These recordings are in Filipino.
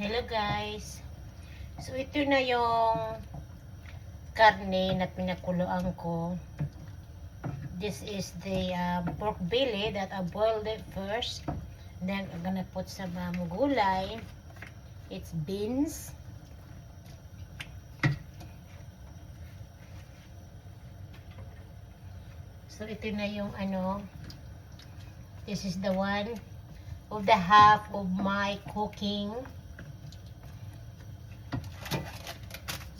Hello guys. So ito na yung karne na pinakuluan ko. This is the pork belly that I boiled it first. Then I'm gonna put some gulay. It's beans. So ito na yung this is the one of the half of my cooking.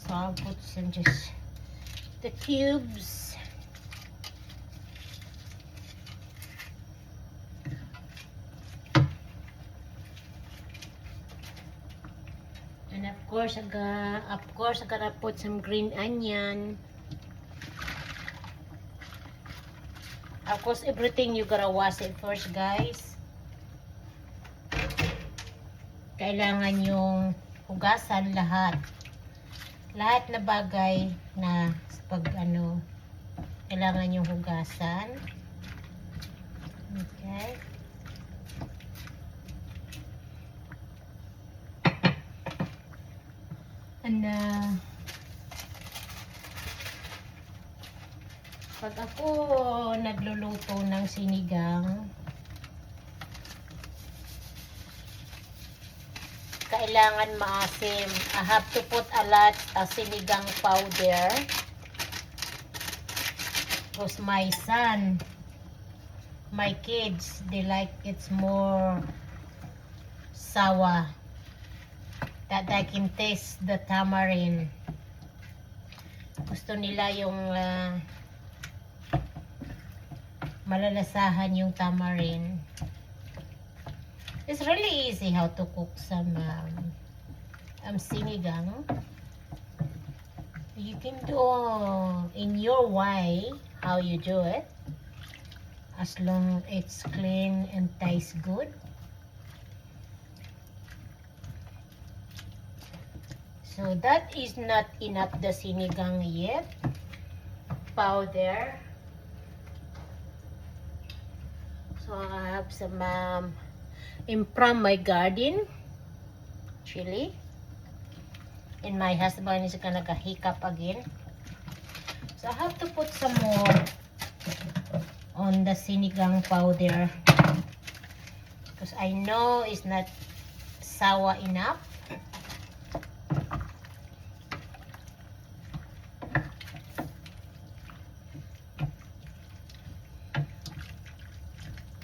So I'll put some just the cubes. And of course I'm gonna put some green onion. Of course, everything you gotta wash it first, guys. Kailangan yung hugasan lahat. Lahat na bagay na pag kailangan yung hugasan. Okay. And pag ako nagluluto ng sinigang, kailangan maasim. I have to put a lot of sinigang powder because my son, my kids, they like it's more sour, that I can taste the tamarind. Gusto nila yung malalasahan yung tamarind. It's really easy how to cook some sinigang. You can do in your way how you do it, as long it's clean and tastes good. So that is not enough the sinigang yet. Powder. So I have some from my garden chili, and my husband is gonna hiccup again, so I have to put some more on the sinigang powder because I know it's not sour enough.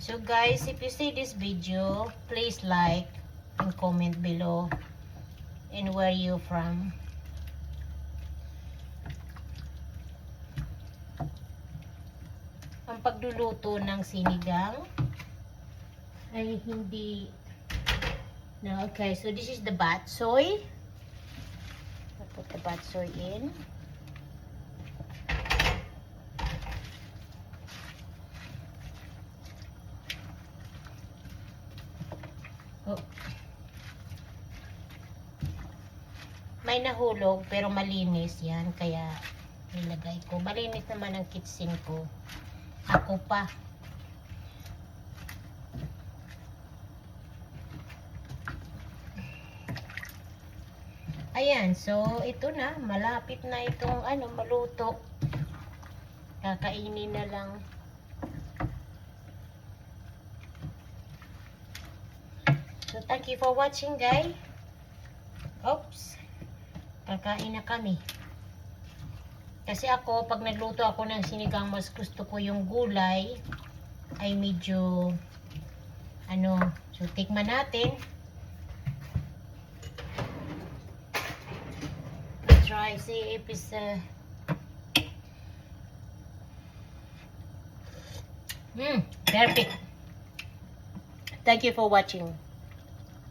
So guys, if you see this video, please like and comment below and where you from. Ang pagluluto ng sinigang ay hindi no, okay, so this is the bat soy. I put the bat soy in. Oh. May nahulog pero malinis yan, kaya nilagay ko. Malinis naman ang kitchen ko. Ako pa. Ayan, so ito na, malapit na itong maluto. Kakainin na lang. So, thank you for watching, guys. Oops. Kakain na kami. Kasi ako, pag nagluto ako ng sinigang, mas gusto ko yung gulay ay medyo so tikman natin. Let's try, see if it's perfect. Thank you for watching.